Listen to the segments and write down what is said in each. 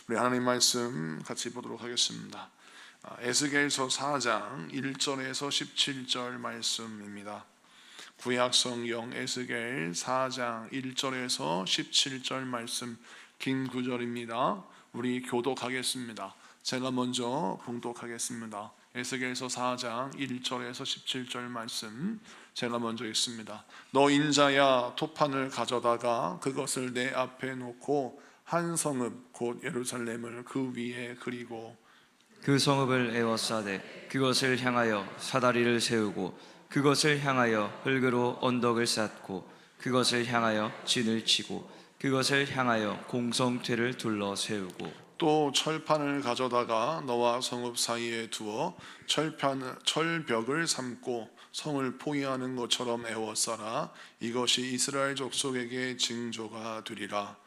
우리 하나님 말씀 같이 보도록 하겠습니다. 에스겔서 4장 1절에서 17절 말씀입니다. 구약 성경 에스겔 4장 1절에서 17절 말씀, 긴 구절입니다. 우리 교독하겠습니다. 제가 먼저 봉독하겠습니다. 에스겔서 4장 1절에서 17절 말씀 제가 먼저 읽습니다. 너 인자야, 토판을 가져다가 그것을 내 앞에 놓고 한 성읍 곧 예루살렘을 그 위에 그리고 그 성읍을 에워싸되 그것을 향하여 사다리를 세우고 그것을 향하여 흙으로 언덕을 쌓고 그것을 향하여 진을 치고 그것을 향하여 공성퇴를 둘러 세우고 또 철판을 가져다가 너와 성읍 사이에 두어 철벽을 삼고 성을 포위하는 것처럼 에워싸라. 이것이 이스라엘 족속에게 징조가 되리라.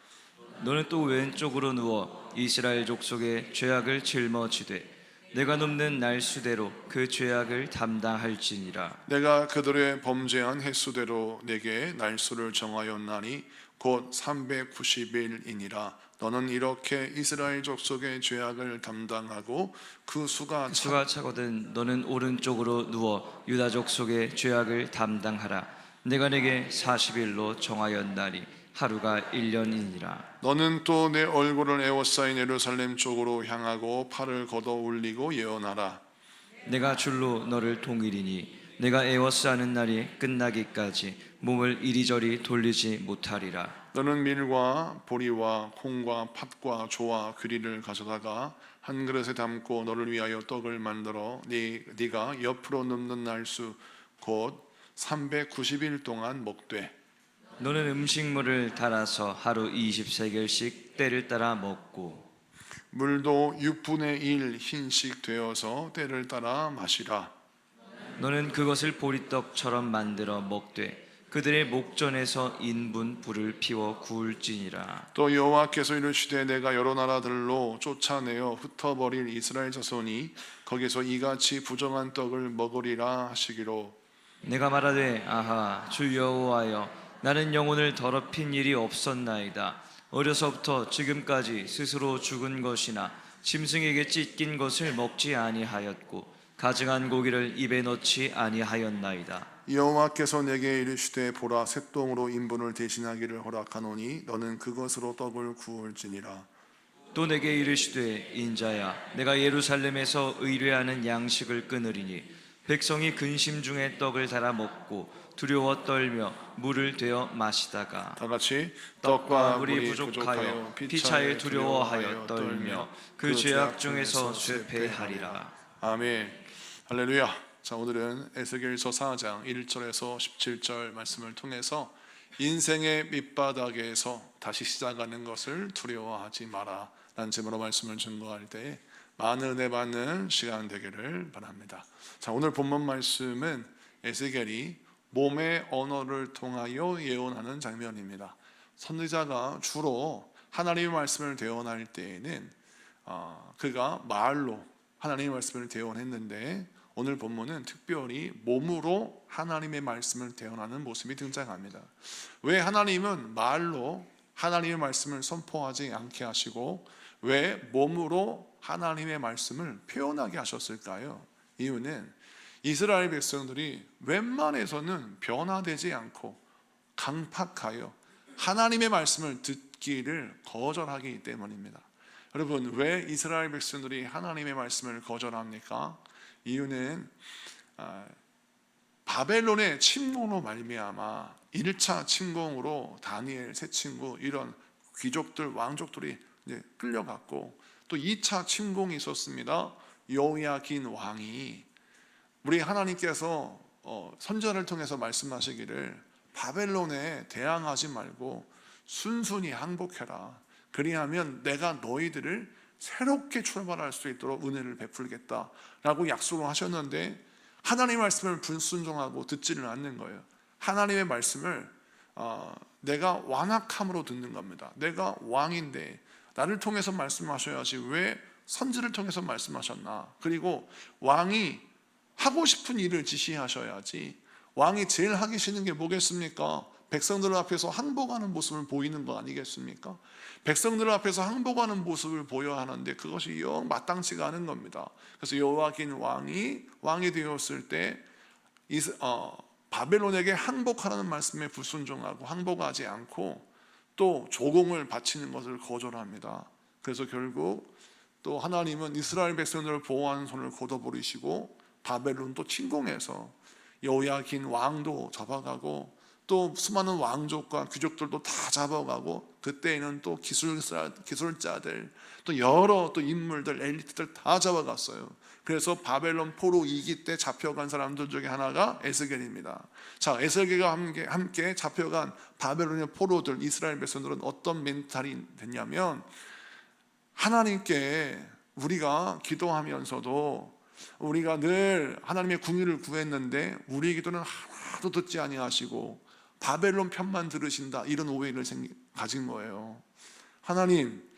너는 또 왼쪽으로 누워 이스라엘 족속의 죄악을 짊어지되 내가 눕는 날수대로 그 죄악을 담당할지니라. 내가 그들의 범죄한 횟수대로 내게 날수를 정하였나니 곧 390일이니라. 너는 이렇게 이스라엘 족속의 죄악을 담당하고 그 수가 차거든 너는 오른쪽으로 누워 유다 족속의 죄악을 담당하라. 내가 내게 40일로 정하였나니 하루가 1년이니라. 너는 또 내 얼굴을 에워싸인 예루살렘 쪽으로 향하고 팔을 걷어 올리고 예언하라. 내가 줄로 너를 동일이니 내가 에워싸는 날이 끝나기까지 몸을 이리저리 돌리지 못하리라. 너는 밀과 보리와 콩과 팥과 조와 귀리를 가져다가 한 그릇에 담고 너를 위하여 떡을 만들어 네가 옆으로 눕는 날수 곧 390일 동안 먹되 너는 음식물을 달아서 하루 20세겔씩 때를 따라 먹고 물도 6분의 1 흰씩 되어서 때를 따라 마시라. 너는 그것을 보리떡처럼 만들어 먹되 그들의 목전에서 인분 불을 피워 구울지니라. 또 여호와께서 이르시되 내가 여러 나라들로 쫓아내어 흩어버릴 이스라엘 자손이 거기서 이같이 부정한 떡을 먹으리라 하시기로 내가 말하되 아하 주 여호와여 나는 영혼을 더럽힌 일이 없었나이다. 어려서부터 지금까지 스스로 죽은 것이나 짐승에게 찢긴 것을 먹지 아니하였고 가증한 고기를 입에 넣지 아니하였나이다. 여호와께서 내게 이르시되 보라 새똥으로 인분을 대신하기를 허락하노니 너는 그것으로 떡을 구울지니라. 또 내게 이르시되 인자야 내가 예루살렘에서 의뢰하는 양식을 끊으리니 백성이 근심 중에 떡을 달아 먹고 두려워 떨며 물을 되어 마시다가 다 같이 떡과 물이 부족하여 피차에 두려워하여 떨며 그 죄악 중에서 쇠퇴하리라. 아멘. 할렐루야. 자, 오늘은 에스겔서 4장 1절에서 17절 말씀을 통해서 인생의 밑바닥에서 다시 시작하는 것을 두려워하지 마라 라는 제목으로 말씀을 증거할 때 많은 은혜 받는 시간 되기를 바랍니다. 자, 오늘 본문 말씀은 에스겔이 몸의 언어를 통하여 예언하는 장면입니다. 선지자가 주로 하나님의 말씀을 대언할 때에는 그가 말로 하나님의 말씀을 대언했는데 오늘 본문은 특별히 몸으로 하나님의 말씀을 대언하는 모습이 등장합니다. 왜 하나님은 말로 하나님의 말씀을 선포하지 않게 하시고 왜 몸으로 하나님의 말씀을 표현하게 하셨을까요? 이유는 이스라엘 백성들이 웬만해서는 변화되지 않고 강팍하여 하나님의 말씀을 듣기를 거절하기 때문입니다. 여러분, 왜 이스라엘 백성들이 하나님의 말씀을 거절합니까? 이유는 바벨론의 침공으로 말미암아 1차 침공으로 다니엘 세 친구 이런 귀족들 왕족들이 이제 끌려갔고 또 2차 침공이 있었습니다. 여호야긴 왕이 우리 하나님께서 선지자를 통해서 말씀하시기를 바벨론에 대항하지 말고 순순히 항복해라. 그리하면 내가 너희들을 새롭게 출발할 수 있도록 은혜를 베풀겠다라고 약속을 하셨는데 하나님의 말씀을 불순종하고 듣지를 않는 거예요. 하나님의 말씀을 내가 완악함으로 듣는 겁니다. 내가 왕인데 나를 통해서 말씀하셔야지 왜 선지를 통해서 말씀하셨나. 그리고 왕이 하고 싶은 일을 지시하셔야지. 왕이 제일 하기 싫은 게 뭐겠습니까? 백성들 앞에서 항복하는 모습을 보이는 거 아니겠습니까? 백성들 앞에서 항복하는 모습을 보여야 하는데 그것이 영 마땅치가 않은 겁니다. 그래서 여호야긴 왕이 되었을 때 바벨론에게 항복하라는 말씀에 불순종하고 항복하지 않고 또 조공을 바치는 것을 거절합니다. 그래서 결국 또 하나님은 이스라엘 백성들을 보호하는 손을 걷어버리시고 바벨론도 침공해서 여호야긴 왕도 잡아가고 또 수많은 왕족과 귀족들도 다 잡아가고 그때에는 또 기술자들 또 여러 또 인물들 엘리트들 다 잡아갔어요. 그래서 바벨론 포로 2기 때 잡혀간 사람들 중에 하나가 에스겔입니다. 자, 에스겔과 함께 잡혀간 바벨론의 포로들 이스라엘 백성들은 어떤 멘탈이 됐냐면 하나님께 우리가 기도하면서도 우리가 늘 하나님의 궁의를 구했는데 우리의 기도는 하나도 듣지 아니하시고 바벨론 편만 들으신다, 이런 오해를 가진 거예요. 하나님,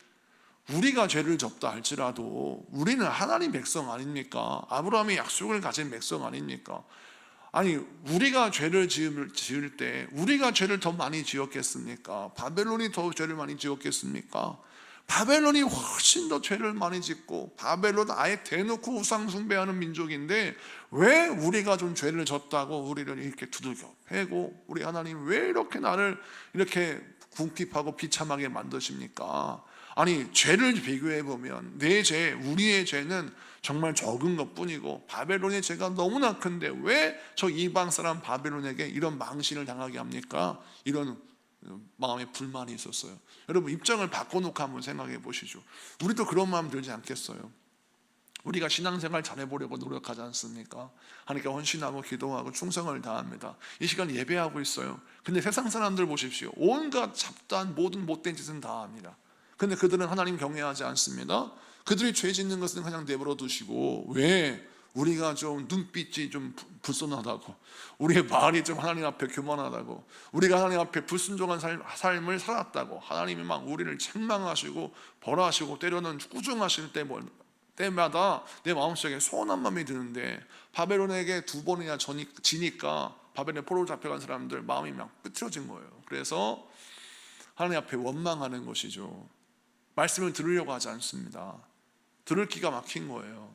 우리가 죄를 졌다 할지라도 우리는 하나님 백성 아닙니까? 아브라함의 약속을 가진 백성 아닙니까? 아니, 우리가 죄를 지을 때 우리가 죄를 더 많이 지었겠습니까? 바벨론이 더 죄를 많이 지었겠습니까? 바벨론이 훨씬 더 죄를 많이 짓고 바벨론 아예 대놓고 우상 숭배하는 민족인데 왜 우리가 좀 죄를 졌다고 우리를 이렇게 두들겨 패고 우리 하나님 왜 이렇게 나를 이렇게 궁핍하고 비참하게 만드십니까? 아니, 죄를 비교해 보면 내 죄, 우리의 죄는 정말 적은 것뿐이고 바벨론의 죄가 너무나 큰데 왜 저 이방 사람 바벨론에게 이런 망신을 당하게 합니까? 이런 마음에 불만이 있었어요. 여러분, 입장을 바꿔놓고 한번 생각해 보시죠. 우리도 그런 마음 들지 않겠어요? 우리가 신앙생활 잘해보려고 노력하지 않습니까? 하나님께 헌신하고 기도하고 충성을 다합니다. 이 시간 예배하고 있어요. 근데 세상 사람들 보십시오. 온갖 잡다한 모든 못된 짓은 다 합니다. 근데 그들은 하나님 경외하지 않습니다. 그들이 죄 짓는 것은 그냥 내버려 두시고 왜 우리가 좀 눈빛이 좀 불손하다고, 우리의 말이 좀 하나님 앞에 교만하다고, 우리가 하나님 앞에 불순종한 삶을 살았다고 하나님이 막 우리를 책망하시고 벌하시고 때로는 꾸중하실 때마다 내 마음속에 서운한 마음이 드는데 바벨론에게 2번이나 지니까 바벨론에 포로로 잡혀간 사람들 마음이 막 삐뚤어진 거예요. 그래서 하나님 앞에 원망하는 것이죠. 말씀을 들으려고 하지 않습니다. 들을 기가 막힌 거예요.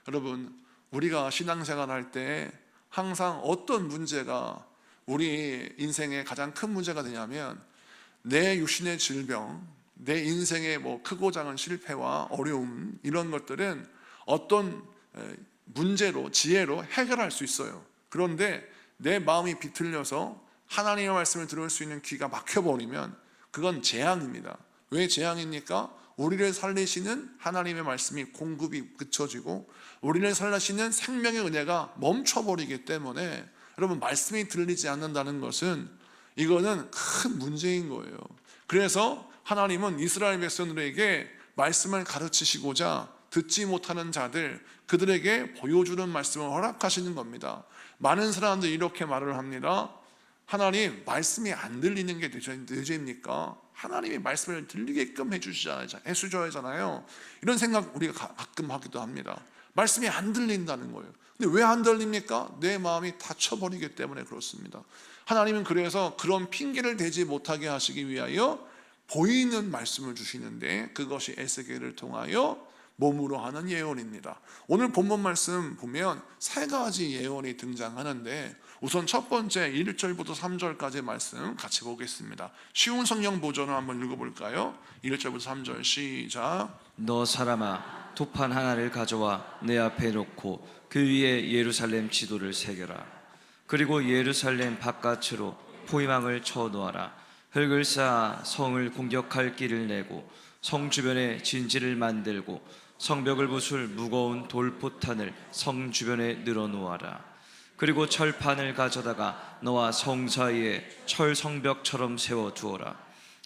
여러분, 우리가 신앙생활 할 때 항상 어떤 문제가 우리 인생의 가장 큰 문제가 되냐면 내 육신의 질병, 내 인생의 크고 작은 실패와 어려움, 이런 것들은 어떤 문제로, 지혜로 해결할 수 있어요. 그런데 내 마음이 비틀려서 하나님의 말씀을 들을 수 있는 귀가 막혀버리면 그건 재앙입니다. 왜 재앙입니까? 우리를 살리시는 하나님의 말씀이 공급이 그쳐지고 우리를 살리시는 생명의 은혜가 멈춰버리기 때문에 여러분, 말씀이 들리지 않는다는 것은 이거는 큰 문제인 거예요. 그래서 하나님은 이스라엘 백성들에게 말씀을 가르치시고자 듣지 못하는 자들, 그들에게 보여주는 말씀을 허락하시는 겁니다. 많은 사람들이 이렇게 말을 합니다. 하나님, 말씀이 안 들리는 게 내 죄입니까? 하나님이 말씀을 들리게끔 해주셔야 하잖아요. 이런 생각 우리가 가끔 하기도 합니다. 말씀이 안 들린다는 거예요. 근데 왜 안 들립니까? 내 마음이 닫혀버리기 때문에 그렇습니다. 하나님은 그래서 그런 핑계를 대지 못하게 하시기 위하여 보이는 말씀을 주시는데 그것이 에스겔을 통하여 몸으로 하는 예언입니다. 오늘 본문 말씀 보면 3가지 예언이 등장하는데 우선 첫 번째 1절부터 3절까지의 말씀 같이 보겠습니다. 쉬운 성경 버전을 한번 읽어볼까요? 1절부터 3절 시작. 너 사람아, 도판 하나를 가져와 내 앞에 놓고 그 위에 예루살렘 지도를 새겨라. 그리고 예루살렘 바깥으로 포위망을 쳐 놓아라. 흙을 쌓아 성을 공격할 길을 내고 성 주변에 진지를 만들고 성벽을 부술 무거운 돌포탄을 성 주변에 늘어 놓아라. 그리고 철판을 가져다가 너와 성 사이에 철 성벽처럼 세워 두어라.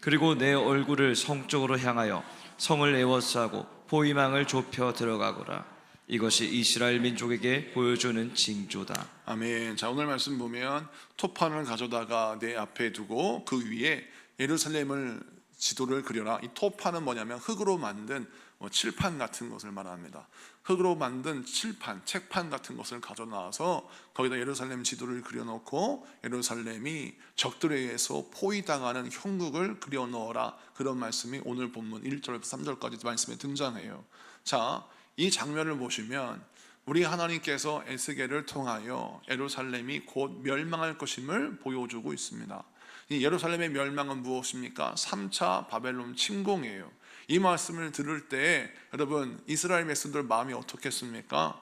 그리고 내 얼굴을 성 쪽으로 향하여 성을 에워싸고 포위망을 좁혀 들어가거라. 이것이 이스라엘 민족에게 보여주는 징조다. 아멘. 자, 오늘 말씀 보면 토판을 가져다가 내 앞에 두고 그 위에 예루살렘을 지도를 그려라. 이 토파는 뭐냐면 흙으로 만든 칠판 같은 것을 말합니다. 흙으로 만든 칠판, 책판 같은 것을 가져 나와서 거기다 예루살렘 지도를 그려놓고 예루살렘이 적들에 의해서 포위당하는 형국을 그려 넣어라. 그런 말씀이 오늘 본문 1절에서 3절까지 말씀에 등장해요. 자, 이 장면을 보시면 우리 하나님께서 에스겔을 통하여 예루살렘이 곧 멸망할 것임을 보여주고 있습니다. 이 예루살렘의 멸망은 무엇입니까? 3차 바벨론 침공이에요. 이 말씀을 들을 때 여러분 이스라엘 백성들 마음이 어떻겠습니까?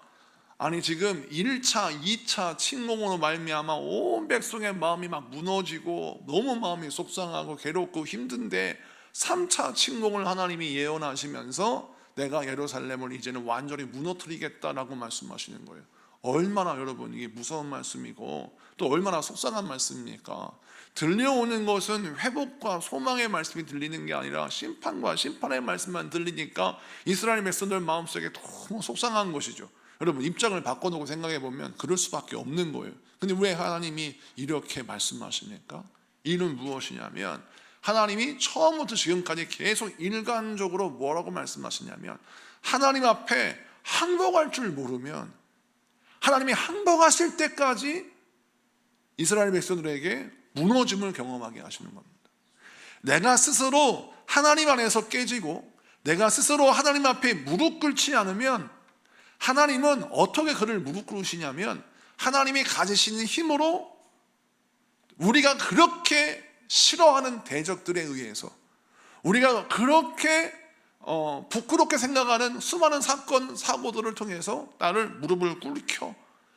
아니 지금 1차, 2차 침공으로 말미암아 온 백성의 마음이 막 무너지고 너무 마음이 속상하고 괴롭고 힘든데 3차 침공을 하나님이 예언하시면서 내가 예루살렘을 이제는 완전히 무너뜨리겠다라고 말씀하시는 거예요. 얼마나 여러분 이게 무서운 말씀이고 또 얼마나 속상한 말씀입니까? 들려오는 것은 회복과 소망의 말씀이 들리는 게 아니라 심판과 심판의 말씀만 들리니까 이스라엘 백성들 마음속에 너무 속상한 것이죠. 여러분 입장을 바꿔놓고 생각해 보면 그럴 수밖에 없는 거예요. 근데 왜 하나님이 이렇게 말씀하십니까? 이는 무엇이냐면 하나님이 처음부터 지금까지 계속 일관적으로 뭐라고 말씀하시냐면 하나님 앞에 항복할 줄 모르면 하나님이 항복하실 때까지 이스라엘 백성들에게 무너짐을 경험하게 하시는 겁니다. 내가 스스로 하나님 안에서 깨지고 내가 스스로 하나님 앞에 무릎 꿇지 않으면 하나님은 어떻게 그를 무릎 꿇으시냐면 하나님이 가지시는 힘으로 우리가 그렇게 싫어하는 대적들에 의해서 우리가 그렇게 부끄럽게 생각하는 수많은 사건 사고들을 통해서 나를 무릎을 꿇혀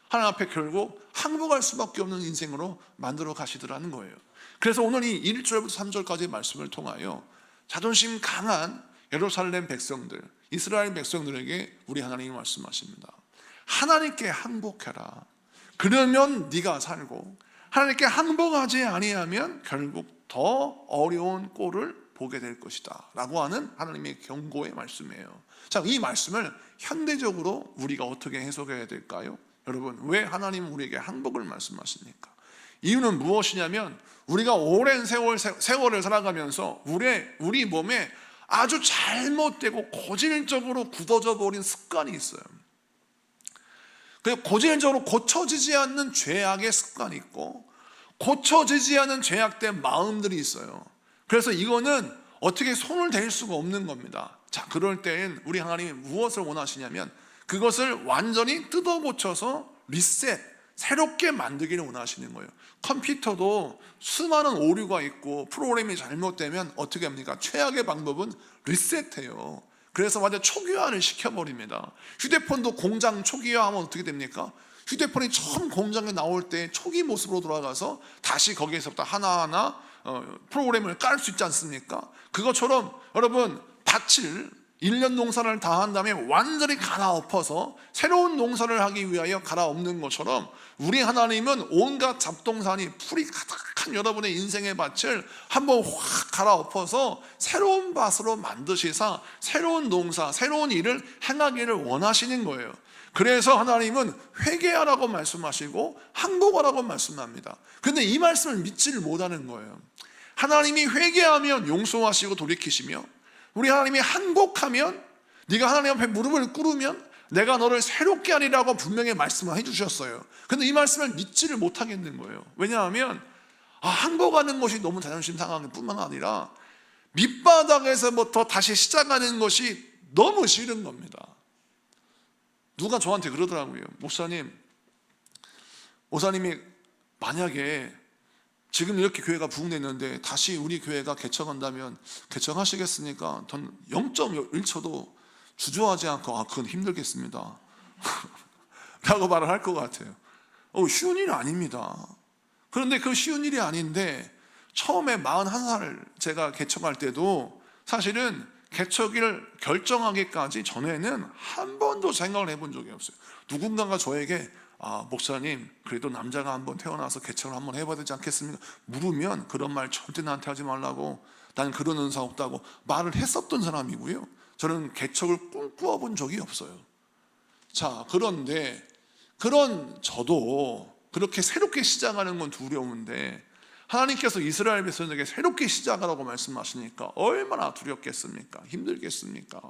하나님 앞에 결국 항복할 수밖에 없는 인생으로 만들어 가시더라는 거예요. 그래서 오늘 이 1절부터 3절까지의 말씀을 통하여 자존심 강한 예루살렘 백성들, 이스라엘 백성들에게 우리 하나님이 말씀하십니다. 하나님께 항복해라. 그러면 네가 살고 하나님께 항복하지 아니하면 결국 더 어려운 꼴을 보게 될 것이다 라고 하는 하나님의 경고의 말씀이에요. 자, 이 말씀을 현대적으로 우리가 어떻게 해석해야 될까요? 여러분, 왜 하나님은 우리에게 항복을 말씀하십니까? 이유는 무엇이냐면 우리가 오랜 세월을 살아가면서 우리 몸에 아주 잘못되고 고질적으로 굳어져 버린 습관이 있어요. 고질적으로 고쳐지지 않는 죄악의 습관이 있고 고쳐지지 않은 죄악된 마음들이 있어요. 그래서 이거는 어떻게 손을 댈 수가 없는 겁니다. 자, 그럴 때엔 우리 하나님이 무엇을 원하시냐면 그것을 완전히 뜯어 고쳐서 리셋, 새롭게 만들기를 원하시는 거예요. 컴퓨터도 수많은 오류가 있고 프로그램이 잘못되면 어떻게 합니까? 최악의 방법은 리셋해요. 그래서 완전 초기화를 시켜버립니다. 휴대폰도 공장 초기화하면 어떻게 됩니까? 휴대폰이 처음 공장에 나올 때 초기 모습으로 돌아가서 다시 거기에서부터 하나하나 프로그램을 깔 수 있지 않습니까? 그것처럼 여러분 밭을 1년 농사를 다 한 다음에 완전히 갈아엎어서 새로운 농사를 하기 위하여 갈아엎는 것처럼 우리 하나님은 온갖 잡동사니 풀이 가득한 여러분의 인생의 밭을 한번 확 갈아엎어서 새로운 밭으로 만드시사 새로운 농사, 새로운 일을 행하기를 원하시는 거예요. 그래서 하나님은 회개하라고 말씀하시고 항복하라고 말씀합니다. 그런데 이 말씀을 믿지를 못하는 거예요. 하나님이 회개하면 용서하시고 돌이키시며 우리 하나님이 항복하면 네가 하나님 앞에 무릎을 꿇으면 내가 너를 새롭게 하리라고 분명히 말씀을 해주셨어요. 그런데 이 말씀을 믿지를 못하겠는 거예요. 왜냐하면 항복하는 것이 너무 자존심 상하는 뿐만 아니라 밑바닥에서부터 다시 시작하는 것이 너무 싫은 겁니다. 누가 저한테 그러더라고요. 목사님이 만약에 지금 이렇게 교회가 부흥됐는데 다시 우리 교회가 개척한다면 개척하시겠습니까? 전 0.1초도 주저하지 않고 그건 힘들겠습니다 라고 말을 할 것 같아요. 쉬운 일이 아닙니다. 그런데 그 쉬운 일이 아닌데 처음에 41살 제가 개척할 때도 사실은 개척을 결정하기까지 전에는 한 번도 생각을 해본 적이 없어요. 누군가가 저에게 목사님 그래도 남자가 한번 태어나서 개척을 한번 해봐야 되지 않겠습니까? 물으면 그런 말 절대 나한테 하지 말라고, 난 그런 은사 없다고 말을 했었던 사람이고요. 저는 개척을 꿈꾸어 본 적이 없어요. 자, 그런데 그런 저도 그렇게 새롭게 시작하는 건 두려운데 하나님께서 이스라엘 백성에게 새롭게 시작하라고 말씀하시니까 얼마나 두렵겠습니까? 힘들겠습니까?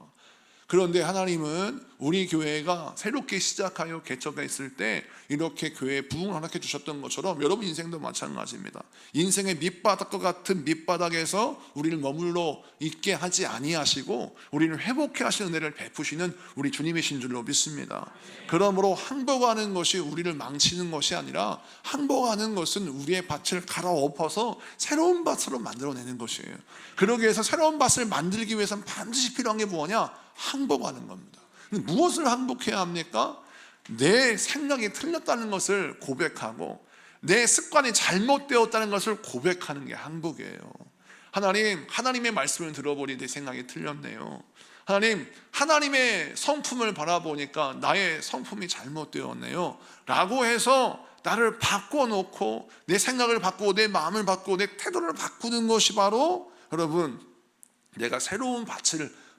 그런데 하나님은 우리 교회가 새롭게 시작하여 개척가 있을 때 이렇게 교회에 부흥을 허락해 주셨던 것처럼 여러분 인생도 마찬가지입니다. 인생의 밑바닥과 같은 밑바닥에서 우리를 머물러 있게 하지 아니하시고 우리를 회복해 하시는 은혜를 베푸시는 우리 주님이신 줄로 믿습니다. 그러므로 항복하는 것이 우리를 망치는 것이 아니라 항복하는 것은 우리의 밭을 갈아엎어서 새로운 밭으로 만들어내는 것이에요. 그러기 위해서 새로운 밭을 만들기 위해서는 반드시 필요한 게 뭐냐? 항복하는 겁니다. 무엇을 항복해야 합니까? 내 생각이 틀렸다는 것을 고백하고 내 습관이 잘못되었다는 것을 고백하는 게 항복이에요. 하나님의 말씀을 들어보니 내 생각이 틀렸네요. 하나님의 성품을 바라보니까 나의 성품이 잘못되었네요 라고 해서 나를 바꿔놓고 내 생각을 바꾸고 내 마음을 바꾸고 내 태도를 바꾸는 것이 바로 여러분 내가 새로운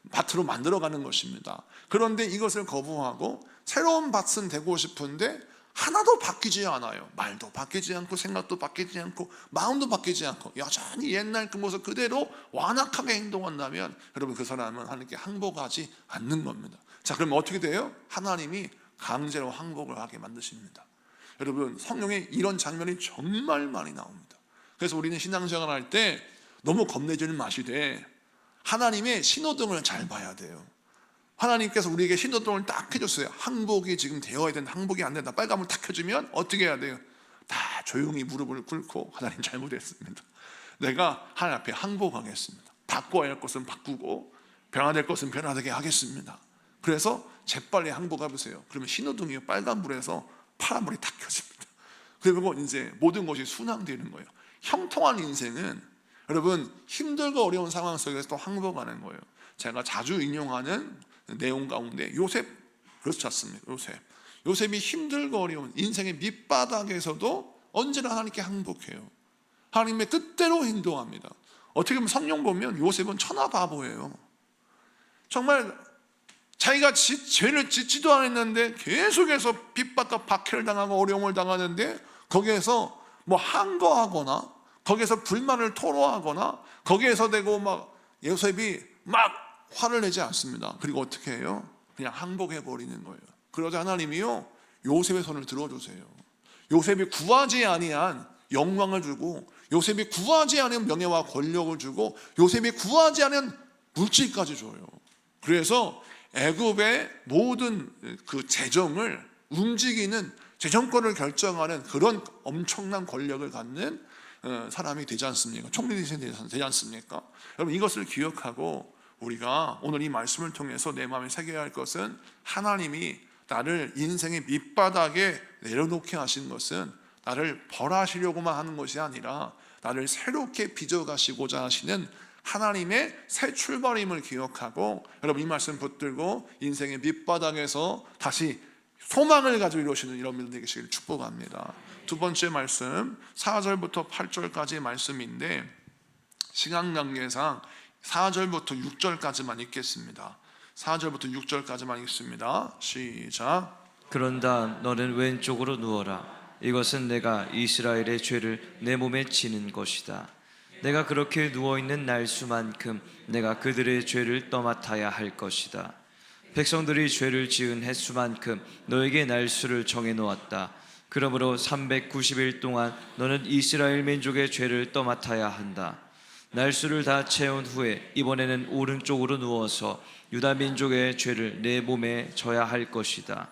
밭으로 만들어가는 것입니다. 그런데 이것을 거부하고 새로운 밭은 되고 싶은데 하나도 바뀌지 않아요. 말도 바뀌지 않고 생각도 바뀌지 않고 마음도 바뀌지 않고 여전히 옛날 그 모습 그대로 완악하게 행동한다면 여러분 그 사람은 하나님께 항복하지 않는 겁니다. 자, 그럼 어떻게 돼요? 하나님이 강제로 항복을 하게 만드십니다. 여러분 성경에 이런 장면이 정말 많이 나옵니다. 그래서 우리는 신앙생활 할 때 너무 겁내지는 마시되 하나님의 신호등을 잘 봐야 돼요. 하나님께서 우리에게 신호등을 딱 해줬어요. 항복이 지금 되어야 된다. 항복이 안 된다. 빨간불 딱 켜주면 어떻게 해야 돼요? 다 조용히 무릎을 꿇고 하나님 잘못했습니다. 내가 하나님 앞에 항복하겠습니다. 바꿔야 할 것은 바꾸고 변화될 것은 변화되게 하겠습니다. 그래서 재빨리 항복해보세요. 그러면 신호등이 빨간불에서 파란불이 딱 켜집니다. 그리고 이제 모든 것이 순항되는 거예요. 형통한 인생은 여러분 힘들고 어려운 상황 속에서 또 항복하는 거예요. 제가 자주 인용하는 내용 가운데 요셉 그렇지 않습니까? 요셉이 힘들고 어려운 인생의 밑바닥에서도 언제나 하나님께 항복해요. 하나님의 뜻대로 행동합니다. 어떻게 보면 성경 보면 요셉은 천하 바보예요. 정말 자기가 죄를 짓지도 않았는데 계속해서 핍박과 박해를 당하고 어려움을 당하는데 거기에서 뭐 항거하거나 거기에서 불만을 토로하거나 거기에서 되고 막 요셉이 막 화를 내지 않습니다. 그리고 어떻게 해요? 그냥 항복해 버리는 거예요. 그러자 하나님이요 요셉의 손을 들어주세요. 요셉이 구하지 아니한 영광을 주고 요셉이 구하지 않은 명예와 권력을 주고 요셉이 구하지 않은 물질까지 줘요. 그래서 애굽의 모든 그 재정을 움직이는 재정권을 결정하는 그런 엄청난 권력을 갖는 사람이 되지 않습니까? 총리 되지 않습니까? 여러분 이것을 기억하고 우리가 오늘 이 말씀을 통해서 내 마음에 새겨야 할 것은 하나님이 나를 인생의 밑바닥에 내려놓게 하신 것은 나를 벌하시려고만 하는 것이 아니라 나를 새롭게 빚어가시고자 하시는 하나님의 새 출발임을 기억하고 여러분 이 말씀 붙들고 인생의 밑바닥에서 다시 소망을 가지고 이루시는 이런 분들 되시길 축복합니다. 두 번째 말씀 4절부터 8절까지의 말씀인데 시간 관계상 4절부터 6절까지만 읽겠습니다. 4절부터 6절까지만 읽습니다. 시작. 그런다 너는 왼쪽으로 누워라. 이것은 내가 이스라엘의 죄를 내 몸에 지는 것이다. 내가 그렇게 누워있는 날수만큼 내가 그들의 죄를 떠맡아야 할 것이다. 백성들이 죄를 지은 횟수만큼 너에게 날수를 정해놓았다. 그러므로 390일 동안 너는 이스라엘 민족의 죄를 떠맡아야 한다. 날수를 다 채운 후에 이번에는 오른쪽으로 누워서 유다 민족의 죄를 내 몸에 져야 할 것이다.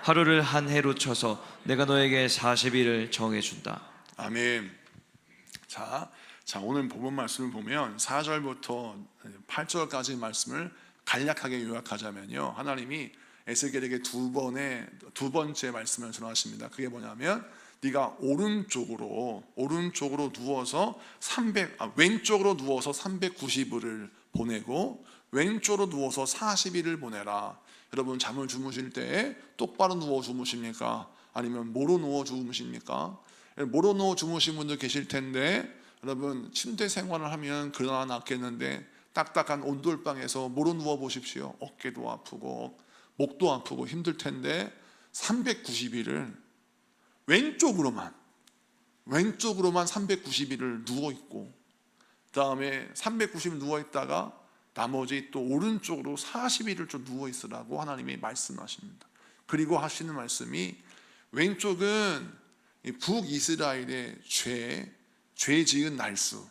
하루를 한 해로 쳐서 내가 너에게 40일을 정해준다. 아멘. 자 오늘 본문 말씀을 보면 4절부터 8절까지 말씀을 간략하게 요약하자면요, 하나님이 에스겔에게 두 번째 말씀을 전하십니다. 그게 뭐냐면 네가 오른쪽으로 누워서 왼쪽으로 누워서 390일을 보내고 왼쪽으로 누워서 40일을 보내라. 여러분 잠을 주무실 때 똑바로 누워 주무십니까? 아니면 뭐로 누워 주무십니까? 뭐로 누워 주무신 분들 계실 텐데 여러분 침대 생활을 하면 그러나 낫겠는데 딱딱한 온돌방에서 뭐로 누워 보십시오. 어깨도 아프고 목도 아프고 힘들 텐데 390일을 왼쪽으로만 왼쪽으로만 390일을 누워있고, 그 다음에 390일 누워있다가 나머지 또 오른쪽으로 40일을 좀 누워있으라고 하나님이 말씀하십니다. 그리고 하시는 말씀이, 왼쪽은 북이스라엘의 죄 지은 날수,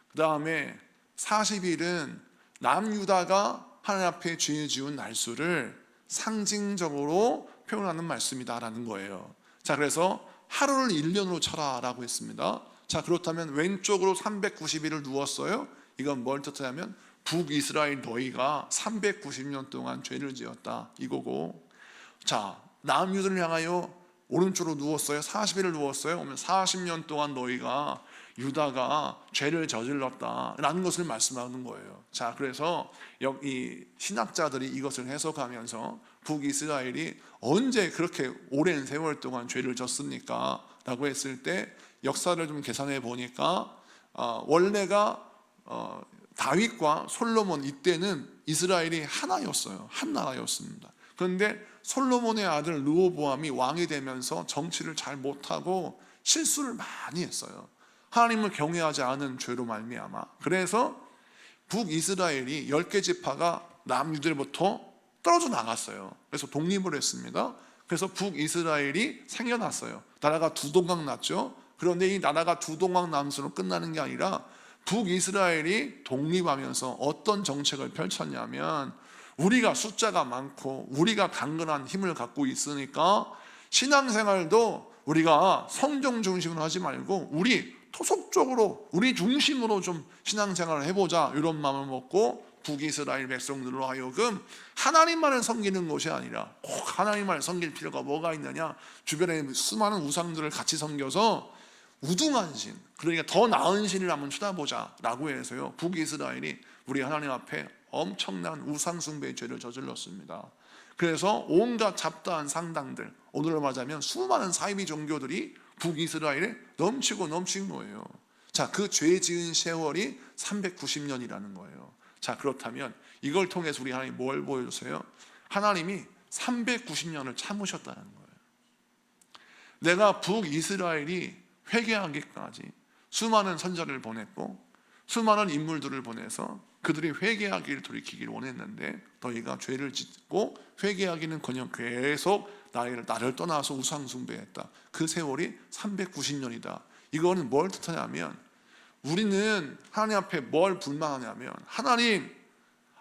그 다음에 40일은 남유다가 하나님 앞에 죄 지은 날수를 상징적으로 표현하는 말씀이다라는 거예요. 자, 그래서 하루를 1년으로 쳐라라고 했습니다. 자, 그렇다면 왼쪽으로 390일을 누웠어요. 이건 뭘 뜻하냐면 북이스라엘 너희가 390년 동안 죄를 지었다 이거고, 자, 남유다를 향하여 오른쪽으로 누웠어요. 40일을 누웠어요. 그러면 40년 동안 너희가 유다가 죄를 저질렀다라는 것을 말씀하는 거예요. 자, 그래서 여기 신학자들이 이것을 해석하면서 북이스라엘이 언제 그렇게 오랜 세월 동안 죄를 졌습니까? 라고 했을 때 역사를 좀 계산해 보니까 원래가 다윗과 솔로몬 이때는 이스라엘이 하나였어요. 한 나라였습니다. 그런데 솔로몬의 아들 르호보암이 왕이 되면서 정치를 잘 못하고 실수를 많이 했어요. 하나님을 경외하지 않은 죄로 말미암아. 그래서 북이스라엘이 10개 지파가 남유다로부터 떨어져 나갔어요. 그래서 독립을 했습니다. 그래서 북이스라엘이 생겨났어요. 나라가 두 동강 났죠. 그런데 이 나라가 두 동강 남수로 끝나는 게 아니라 북이스라엘이 독립하면서 어떤 정책을 펼쳤냐면, 우리가 숫자가 많고 우리가 강건한 힘을 갖고 있으니까 신앙생활도 우리가 성경 중심으로 하지 말고 우리 토속적으로 우리 중심으로 좀 신앙생활을 해보자, 이런 마음을 먹고 북이스라엘 백성들로 하여금 하나님만을 섬기는 것이 아니라 꼭 하나님만을 섬길 필요가 뭐가 있느냐, 주변에 수많은 우상들을 같이 섬겨서 우등한 신, 그러니까 더 나은 신을 한번 쳐다보자 라고 해서요, 북이스라엘이 우리 하나님 앞에 엄청난 우상 숭배의 죄를 저질렀습니다. 그래서 온갖 잡다한 상당들, 오늘로 말하자면 수많은 사이비 종교들이 북이스라엘에 넘치고 넘친 거예요. 자, 그 죄 지은 세월이 390년이라는 거예요. 자, 그렇다면 이걸 통해서 우리 하나님 뭘 보여주세요? 하나님이 390년을 참으셨다는 거예요. 내가 북이스라엘이 회개하기까지 수많은 선자를 보냈고 수많은 인물들을 보내서 그들이 회개하기를 돌이키기를 원했는데, 너희가 죄를 짓고 회개하기는커녕 계속 나를 떠나서 우상 숭배했다. 그 세월이 390년이다. 이거는 뭘 뜻하냐면, 우리는 하나님 앞에 뭘 불만하냐면, 하나님,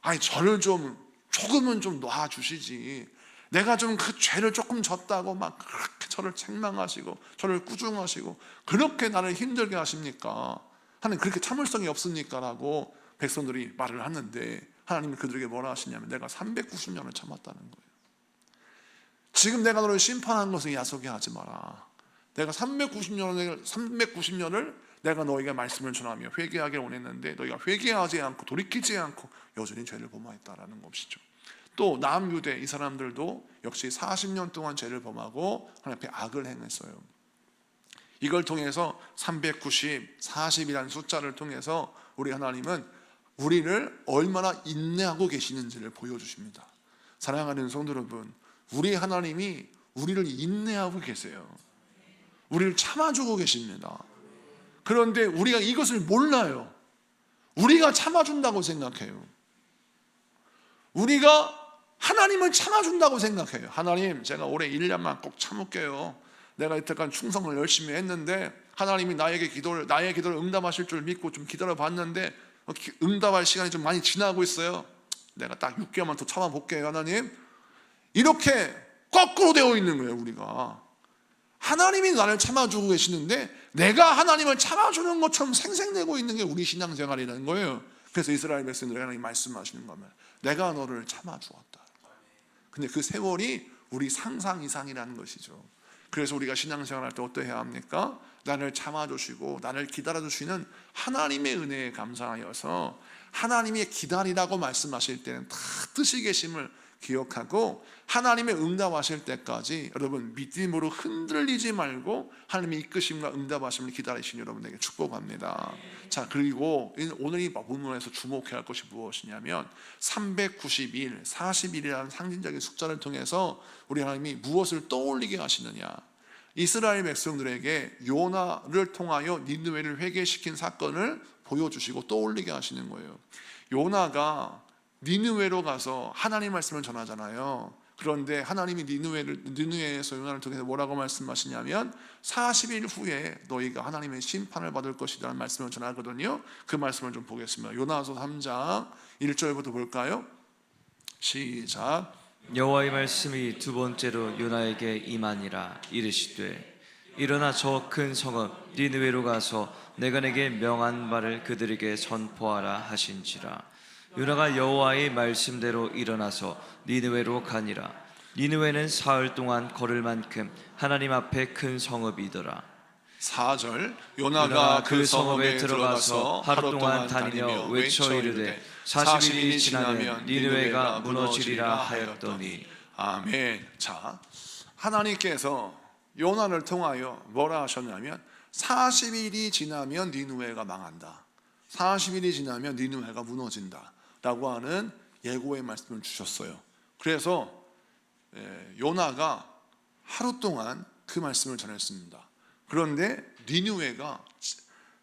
아니 저를 조금은 좀 놔주시지, 내가 좀 그 죄를 조금 졌다고 막 그렇게 저를 책망하시고 저를 꾸중하시고 그렇게 나를 힘들게 하십니까? 하나님 그렇게 참을성이 없습니까? 라고 백성들이 말을 하는데, 하나님이 그들에게 뭐라 하시냐면, 내가 390년을 참았다는 거예요. 지금 내가 너를 심판한 것을 야속해 하지 마라. 내가 390년을 내가 너희가 말씀을 전하며 회개하기를 원했는데 너희가 회개하지 않고 돌이키지 않고 여전히 죄를 범하였다라는 것이죠. 또 남유대 이 사람들도 역시 40년 동안 죄를 범하고 하나님 앞에 악을 행했어요. 이걸 통해서 390, 40이라는 숫자를 통해서 우리 하나님은 우리를 얼마나 인내하고 계시는지를 보여주십니다. 사랑하는 성도 여러분, 우리 하나님이 우리를 인내하고 계세요. 우리를 참아주고 계십니다. 그런데 우리가 이것을 몰라요. 우리가 참아준다고 생각해요. 우리가 하나님을 참아준다고 생각해요. 하나님, 제가 올해 1년만 꼭 참을게요. 내가 이때까지 충성을 열심히 했는데 하나님이 나의 기도를 응답하실 줄 믿고 좀 기다려봤는데 응답할 시간이 좀 많이 지나고 있어요. 내가 딱 6개월만 더 참아볼게요, 하나님. 이렇게 거꾸로 되어 있는 거예요. 우리가 하나님이 나를 참아주고 계시는데 내가 하나님을 참아주는 것처럼 생생내고 있는 게 우리 신앙생활이라는 거예요. 그래서 이스라엘 백성들에게 하나님 말씀하시는 거면, 내가 너를 참아주었다. 근데 그 세월이 우리 상상 이상이라는 것이죠. 그래서 우리가 신앙생활할 때 어떠해야 합니까? 나를 참아주시고 나를 기다려주시는 하나님의 은혜에 감사하여서 하나님의 기다리라고 말씀하실 때는 다 뜻이 계심을 기억하고 하나님의 응답하실 때까지 여러분 믿음으로 흔들리지 말고 하나님의 이끄심과 응답하심을 기다리시는 여러분에게 축복합니다. 자, 그리고 오늘 이 본문에서 주목해야 할 것이 무엇이냐면 390일, 40일이라는 상징적인 숫자를 통해서 우리 하나님이 무엇을 떠올리게 하시느냐, 이스라엘 백성들에게 요나를 통하여 니느웨를 회개시킨 사건을 보여주시고 떠올리게 하시는 거예요. 요나가 니느웨로 가서 하나님 말씀을 전하잖아요. 그런데 하나님이 니느웨에서 요나를 통해서 뭐라고 말씀하시냐면 40일 후에 너희가 하나님의 심판을 받을 것이라는 말씀을 전하거든요. 그 말씀을 좀 보겠습니다. 요나서 3장 1절부터 볼까요? 시작. 여호와의 말씀이 두 번째로 요나에게 임하니라. 이르시되 일어나 저 큰 성읍 니느웨로 가서 내가 내게 명한 바를 그들에게 선포하라 하신지라. 요나가 여호와의 말씀대로 일어나서 니느웨로 가니라. 니느웨는 사흘 동안 걸을 만큼 하나님 앞에 큰 성읍이더라. 4절. 요나가 그 성읍에 들어가서 하루 동안 다니며 외쳐 이르되 40일이 지나면 니느웨가 무너지리라 하였더니. 아멘. 자, 하나님께서 요나를 통하여 뭐라 하셨냐면 40일이 지나면 니느웨가 망한다, 40일이 지나면 니느웨가 무너진다 라고 하는 예고의 말씀을 주셨어요. 그래서 요나가 하루 동안 그 말씀을 전했습니다. 그런데 니느웨가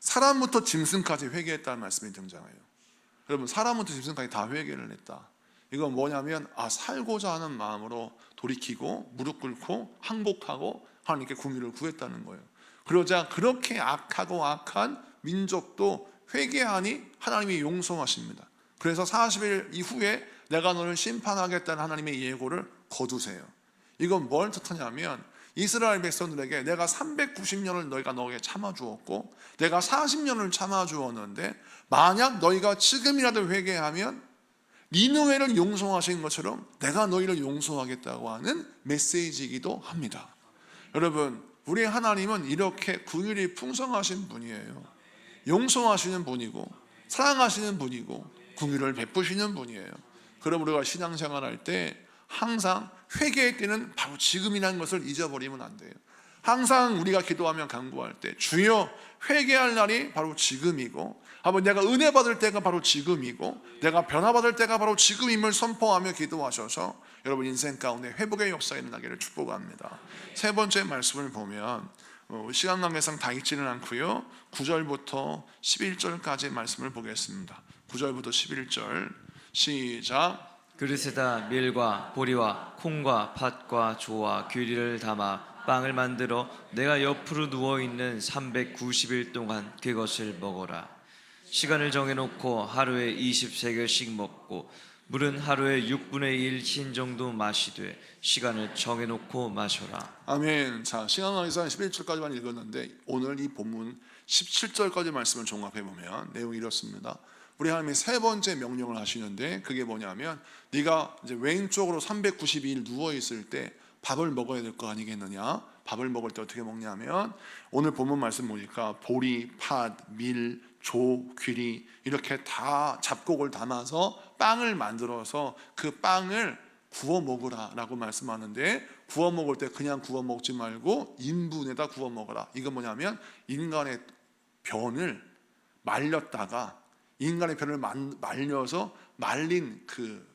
사람부터 짐승까지 회개했다는 말씀이 등장해요. 여러분, 사람부터 짐승까지 다 회개를 했다. 이건 뭐냐면 살고자 하는 마음으로 돌이키고 무릎 꿇고 항복하고 하나님께 궁유를 구했다는 거예요. 그러자 그렇게 악하고 악한 민족도 회개하니 하나님이 용서하십니다. 그래서 40일 이후에 내가 너를 심판하겠다는 하나님의 예고를 거두세요. 이건 뭘 뜻하냐면 이스라엘 백성들에게 내가 390년을 너에게 참아주었고 내가 40년을 참아주었는데 만약 너희가 지금이라도 회개하면 니느웨를 용서하신 것처럼 내가 너희를 용서하겠다고 하는 메시지이기도 합니다. 여러분, 우리 하나님은 이렇게 긍휼이 풍성하신 분이에요. 용서하시는 분이고 사랑하시는 분이고 긍휼을 베푸시는 분이에요. 그럼 우리가 신앙생활할 때 항상 회개의 때는 바로 지금이라는 것을 잊어버리면 안 돼요. 항상 우리가 기도하며 간구할 때 주여 회개할 날이 바로 지금이고 한번 내가 은혜 받을 때가 바로 지금이고 내가 변화받을 때가 바로 지금임을 선포하며 기도하셔서 여러분 인생 가운데 회복의 역사가 일어나기를 축복합니다. 세 번째 말씀을 보면 시간 관계상 다 읽지는 않고요, 9절부터 11절까지 말씀을 보겠습니다. 9절부터 11절 시작. 그릇에다 밀과 보리와 콩과 팥과 조와 귀리를 담아 빵을 만들어 내가 옆으로 누워있는 390일 동안 그것을 먹어라. 시간을 정해놓고 하루에 20세겔씩 먹고 물은 하루에 6분의 1 흰 정도 마시되 시간을 정해놓고 마셔라. 아멘. 자, 시간 관계상 11절까지만 읽었는데 오늘 이 본문 17절까지 말씀을 종합해보면 내용이 이렇습니다. 우리 하나님이 세 번째 명령을 하시는데 그게 뭐냐면 네가 이제 왼쪽으로 392일 누워있을 때 밥을 먹어야 될 거 아니겠느냐. 밥을 먹을 때 어떻게 먹냐면 오늘 본문 말씀 보니까 보리, 팥, 밀, 조, 귀리 이렇게 다 잡곡을 담아서 빵을 만들어서 그 빵을 구워 먹으라 라고 말씀하는데 구워 먹을 때 그냥 구워 먹지 말고 인분에다 구워 먹어라. 이건 뭐냐면 인간의 변을 말렸다가 인간의 변을 말려서 말린 그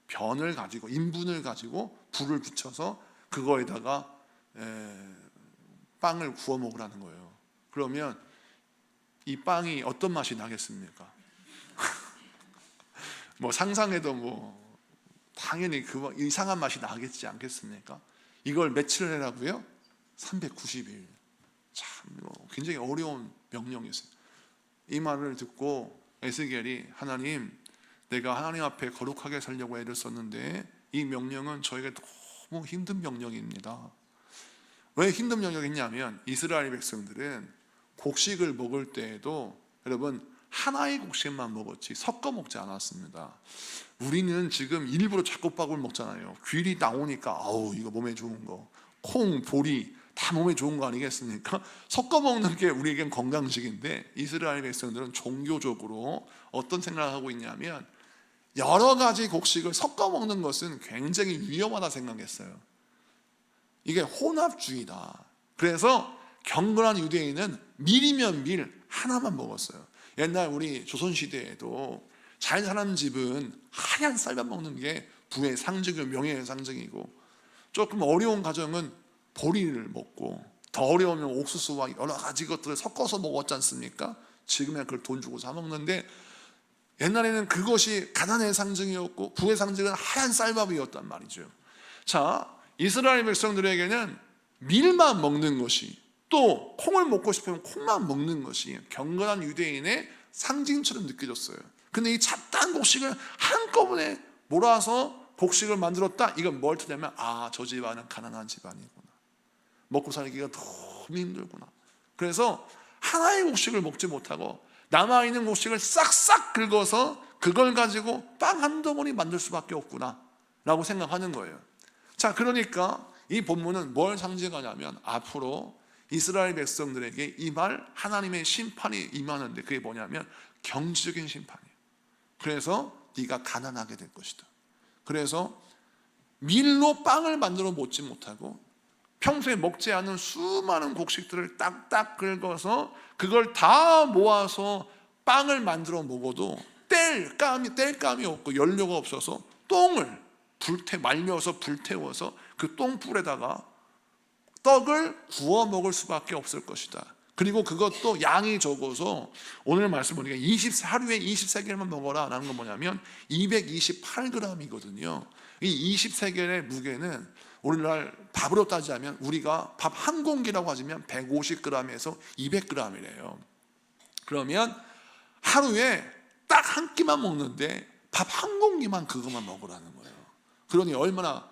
변을 가지고 인분을 가지고 불을 붙여서 그거에다가 빵을 구워 먹으라는 거예요. 그러면 이 빵이 어떤 맛이 나겠습니까? 뭐 상상해도 뭐 당연히 그 이상한 맛이 나겠지 않겠습니까? 이걸 며칠 해라고요? 390일. 참 굉장히 어려운 명령이었어요. 이 말을 듣고 에스겔이 하나님, 내가 하나님 앞에 거룩하게 살려고 애를 썼는데 이 명령은 저에게 너무 힘든 명령입니다. 왜 힘든 명령이냐면 이스라엘 백성들은 곡식을 먹을 때에도 여러분 하나의 곡식만 먹었지 섞어 먹지 않았습니다. 우리는 지금 일부러 잡곡밥을 먹잖아요. 귀리 나오니까 아우 이거 몸에 좋은 거, 콩, 보리 다 몸에 좋은 거 아니겠습니까? 섞어 먹는 게 우리에겐 건강식인데 이스라엘 백성들은 종교적으로 어떤 생각을 하고 있냐면 여러 가지 곡식을 섞어 먹는 것은 굉장히 위험하다 생각했어요. 이게 혼합주의다. 그래서 경건한 유대인은 밀이면 밀 하나만 먹었어요. 옛날 우리 조선시대에도 잘 사는 집은 하얀 쌀만 먹는 게 부의 상징이고 명예의 상징이고 조금 어려운 가정은 보리를 먹고 더 어려우면 옥수수와 여러 가지 것들을 섞어서 먹었지 않습니까? 지금은 그걸 돈 주고 사 먹는데 옛날에는 그것이 가난의 상징이었고 부의 상징은 하얀 쌀밥이었단 말이죠. 자, 이스라엘 백성들에게는 밀만 먹는 것이, 또 콩을 먹고 싶으면 콩만 먹는 것이 경건한 유대인의 상징처럼 느껴졌어요. 근데 이 잡다한 곡식을 한꺼번에 몰아서 곡식을 만들었다. 이건 뭘 뜻하냐면 저 집안은 가난한 집안이구나, 먹고 살기가 너무 힘들구나. 그래서 하나의 곡식을 먹지 못하고 남아있는 곡식을 싹싹 긁어서 그걸 가지고 빵 한 덩어리 만들 수밖에 없구나 라고 생각하는 거예요. 자, 그러니까 이 본문은 뭘 상징하냐면 앞으로 이스라엘 백성들에게 임할 하나님의 심판이 임하는데, 그게 뭐냐면 경제적인 심판이에요. 그래서 네가 가난하게 될 것이다. 그래서 밀로 빵을 만들어 먹지 못하고 평소에 먹지 않은 수많은 곡식들을 딱딱 긁어서 그걸 다 모아서 빵을 만들어 먹어도 뗄감이 없고 연료가 없어서 똥을 말려서 불태워서 그 똥불에다가 떡을 구워 먹을 수밖에 없을 것이다. 그리고 그것도 양이 적어서 오늘 말씀 보니까 하루에 20세겔만 먹어라 라는 건 뭐냐면 228g이거든요. 이 20세겔의 무게는 오늘날 밥으로 따지자면 우리가 밥 한 공기라고 하자면 150g에서 200g이래요. 그러면 하루에 딱 한 끼만 먹는데 밥 한 공기만 그것만 먹으라는 거예요. 그러니 얼마나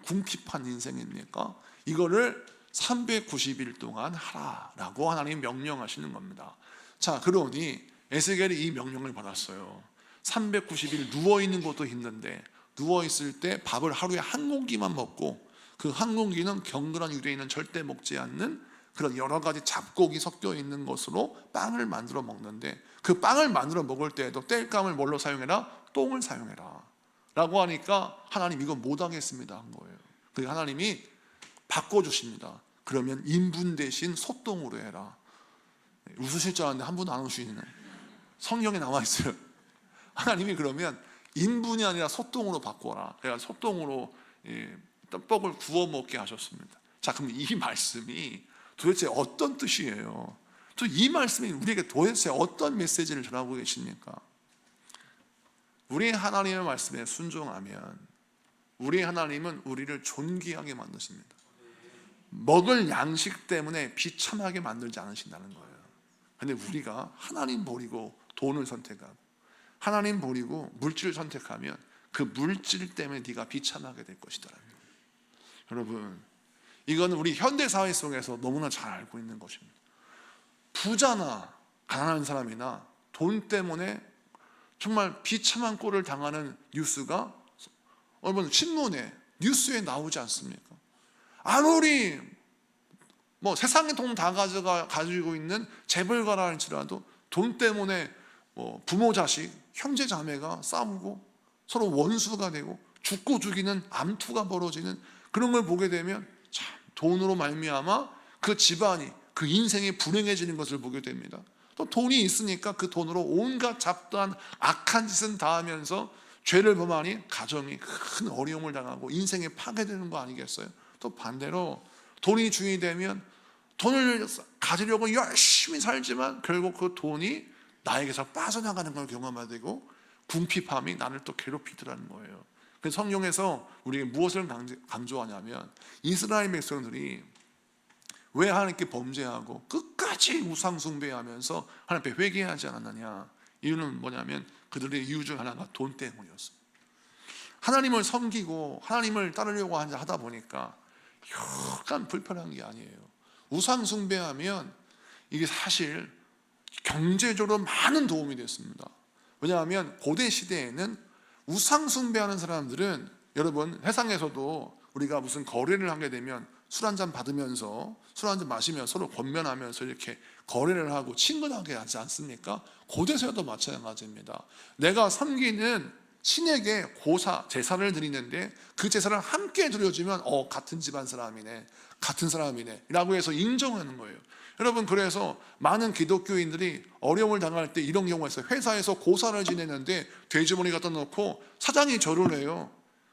궁핍한 인생입니까? 이거를 390일 동안 하라라고 하나님 명령하시는 겁니다. 자, 그러니 에스겔이 이 명령을 받았어요. 390일 누워있는 것도 힘든데 누워있을 때 밥을 하루에 한 공기만 먹고, 그 한 공기는 경건한 유대인은 절대 먹지 않는 그런 여러 가지 잡곡이 섞여 있는 것으로 빵을 만들어 먹는데, 그 빵을 만들어 먹을 때에도 땔감을 뭘로 사용해라? 똥을 사용해라 라고 하니까 하나님 이거 못하겠습니다 한 거예요. 그래서 하나님이 바꿔주십니다. 그러면 인분 대신 소똥으로 해라. 웃으실 줄 알았는데 한 분도 안 웃으시는, 성경에 나와 있어요. 하나님이 그러면 인분이 아니라 소똥으로 바꿔라. 그래서 소똥으로 떡을 구워 먹게 하셨습니다. 자, 그럼 이 말씀이 도대체 어떤 뜻이에요? 또 이 말씀이 우리에게 도대체 어떤 메시지를 전하고 계십니까? 우리 하나님의 말씀에 순종하면 우리 하나님은 우리를 존귀하게 만드십니다. 먹을 양식 때문에 비참하게 만들지 않으신다는 거예요. 그런데 우리가 하나님 버리고 돈을 선택하고 하나님 버리고 물질을 선택하면 그 물질 때문에 네가 비참하게 될 것이다. 여러분, 이거는 우리 현대사회 속에서 너무나 잘 알고 있는 것입니다. 부자나 가난한 사람이나 돈 때문에 정말 비참한 꼴을 당하는 뉴스가 여러분 신문에 뉴스에 나오지 않습니까? 아무리 세상의 돈 다 가지고 있는 재벌가라 할지라도 돈 때문에 부모 자식 형제 자매가 싸우고 서로 원수가 되고 죽고 죽이는 암투가 벌어지는 그런 걸 보게 되면 참 돈으로 말미암아 그 집안이 그 인생이 불행해지는 것을 보게 됩니다. 또 돈이 있으니까 그 돈으로 온갖 잡다한 악한 짓은 다 하면서 죄를 범하니 가정이 큰 어려움을 당하고 인생이 파괴되는 거 아니겠어요? 또 반대로 돈이 주인이 되면 돈을 가지려고 열심히 살지만 결국 그 돈이 나에게서 빠져나가는 걸 경험하게 되고 궁핍함이 나를 또 괴롭히더라는 거예요. 그래서 성경에서 우리에게 무엇을 강조하냐면 이스라엘 백성들이 왜 하나님께 범죄하고 끝까지 우상 숭배하면서 하나님 앞에 회개하지 않았느냐. 이유는 뭐냐면 그들의 이유 중 하나가 돈 때문이었어요. 하나님을 섬기고 하나님을 따르려고 하다 보니까 약간 불편한 게 아니에요. 우상 숭배하면 이게 사실 경제적으로 많은 도움이 됐습니다. 왜냐하면 고대 시대에는 우상 숭배하는 사람들은 여러분 세상에서도 우리가 무슨 거래를 하게 되면 술 한잔 받으면서 술 한잔 마시면서 서로 권면하면서 이렇게 거래를 하고 친근하게 하지 않습니까? 고대에서도 마찬가지입니다. 내가 섬기는 신에게 고사 제사를 드리는데 그 제사를 함께 드려주면 같은 집안 사람이네, 같은 사람이네 라고 해서 인정하는 거예요. 여러분, 그래서 많은 기독교인들이 어려움을 당할 때 이런 경우가 있어요. 회사에서 고사를 지내는데 돼지머리 갖다 놓고 사장이 절을 해요.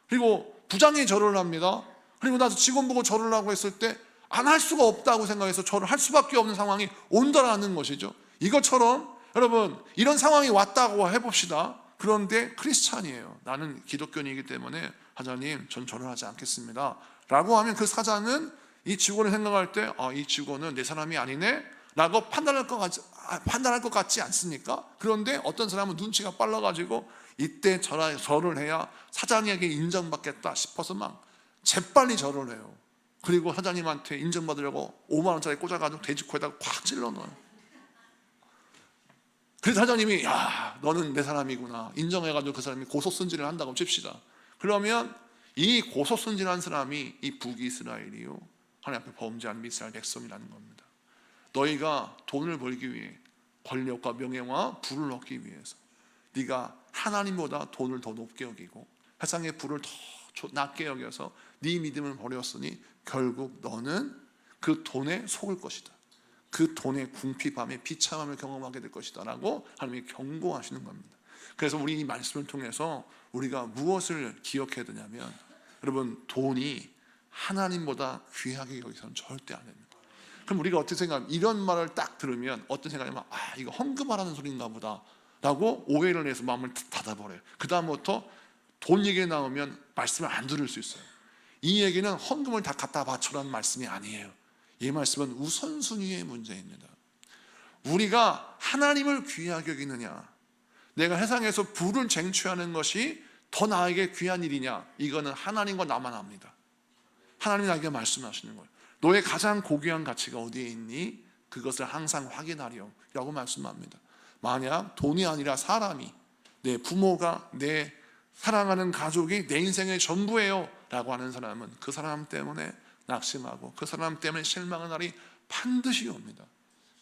그리고 부장이 절을 합니다. 그리고 나서 직원 보고 절을 하고 했을 때 안 할 수가 없다고 생각해서 절을 할 수밖에 없는 상황이 온다라는 것이죠. 이것처럼 여러분 이런 상황이 왔다고 해봅시다. 그런데 크리스찬이에요. 나는 기독교인이기 때문에 사장님 전 절을 하지 않겠습니다 라고 하면 그 사장은 이 직원을 생각할 때 이 직원은 내 사람이 아니네 라고 판단할 것 같지 않습니까? 그런데 어떤 사람은 눈치가 빨라가지고 이때 절을 해야 사장에게 인정받겠다 싶어서 막 재빨리 절을 해요. 그리고 사장님한테 인정받으려고 5만 원짜리 꽂아가지고 돼지코에다가 꽉 찔러 넣어요. 그래서 사장님이 야 너는 내 사람이구나 인정해가지고 그 사람이 고소승진을 한다고 칩시다. 그러면 이 고소승진한 사람이 이 북이스라엘이요 하나님 앞에 범죄한 이스라엘 백성이라는 겁니다. 너희가 돈을 벌기 위해 권력과 명예와 부를 얻기 위해서 네가 하나님보다 돈을 더 높게 여기고 세상의 부를 더 낮게 여겨서 네 믿음을 버렸으니 결국 너는 그 돈에 속을 것이다. 그 돈의 궁핍함에 비참함을 경험하게 될 것이다 라고 하나님이 경고하시는 겁니다. 그래서 우리 이 말씀을 통해서 우리가 무엇을 기억해야 되냐면 여러분 돈이 하나님보다 귀하게 여기서는 절대 안 됩니다. 그럼 우리가 어떻게 생각하면 이런 말을 딱 들으면 어떤 생각이냐면 이거 헌금하라는 소리인가 보다 라고 오해를 해서 마음을 닫아버려요. 그 다음부터 돈 얘기 나오면 말씀을 안 들을 수 있어요. 이 얘기는 헌금을 다 갖다 바쳐라는 말씀이 아니에요. 이 말씀은 우선순위의 문제입니다. 우리가 하나님을 귀하게 여기느냐 내가 세상에서 부를 쟁취하는 것이 더 나에게 귀한 일이냐 이거는 하나님과 나만 압니다. 하나님이 나에게 말씀하시는 거예요. 너의 가장 고귀한 가치가 어디에 있니? 그것을 항상 확인하렴 라고 말씀합니다. 만약 돈이 아니라 사람이 내 부모가 내 사랑하는 가족이 내 인생의 전부예요 라고 하는 사람은 그 사람 때문에 낙심하고 그 사람 때문에 실망한 날이 반드시 옵니다.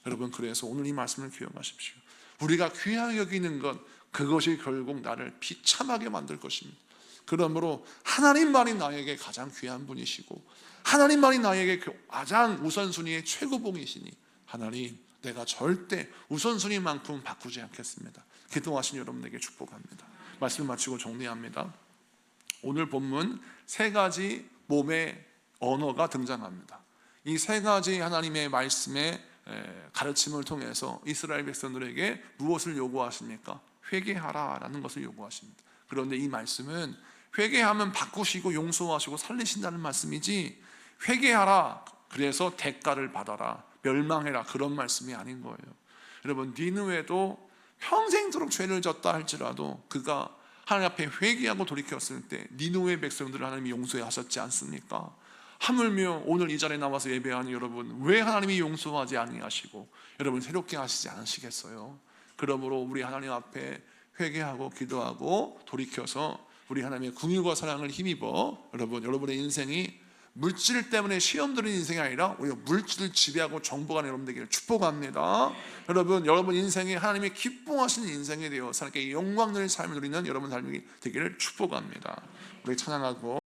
여러분 그래서 오늘 이 말씀을 기억하십시오. 우리가 귀하게 여기는 것 그것이 결국 나를 비참하게 만들 것입니다. 그러므로 하나님만이 나에게 가장 귀한 분이시고 하나님만이 나에게 가장 우선순위의 최고봉이시니 하나님 내가 절대 우선순위만큼 바꾸지 않겠습니다. 기도하신 여러분에게 축복합니다. 말씀을 마치고 정리합니다. 오늘 본문 세 가지 몸의 언어가 등장합니다. 이 세 가지 하나님의 말씀의 가르침을 통해서 이스라엘 백성들에게 무엇을 요구하십니까? 회개하라라는 것을 요구하십니다. 그런데 이 말씀은 회개하면 바꾸시고 용서하시고 살리신다는 말씀이지 회개하라 그래서 대가를 받아라 멸망해라 그런 말씀이 아닌 거예요. 여러분 니느웨도 평생도록 죄를 졌다 할지라도 그가 하나님 앞에 회개하고 돌이켰을 때 니느웨 백성들을 하나님이 용서하셨지 않습니까? 하물며 오늘 이 자리에 나와서 예배하는 여러분 왜 하나님이 용서하지 아니하시고 여러분 새롭게 하시지 않으시겠어요? 그러므로 우리 하나님 앞에 회개하고 기도하고 돌이켜서 우리 하나님의 긍휼과 사랑을 힘입어 여러분의 인생이 물질 때문에 시험 드는 인생이 아니라 오히려 물질을 지배하고 정복하는 여러분 되기를 축복합니다. 여러분 인생이 하나님이 기뻐하시는 인생이 되어 하나님께 영광을 삶을 누리는 여러분 삶이 되기를 축복합니다. 우리 찬양하고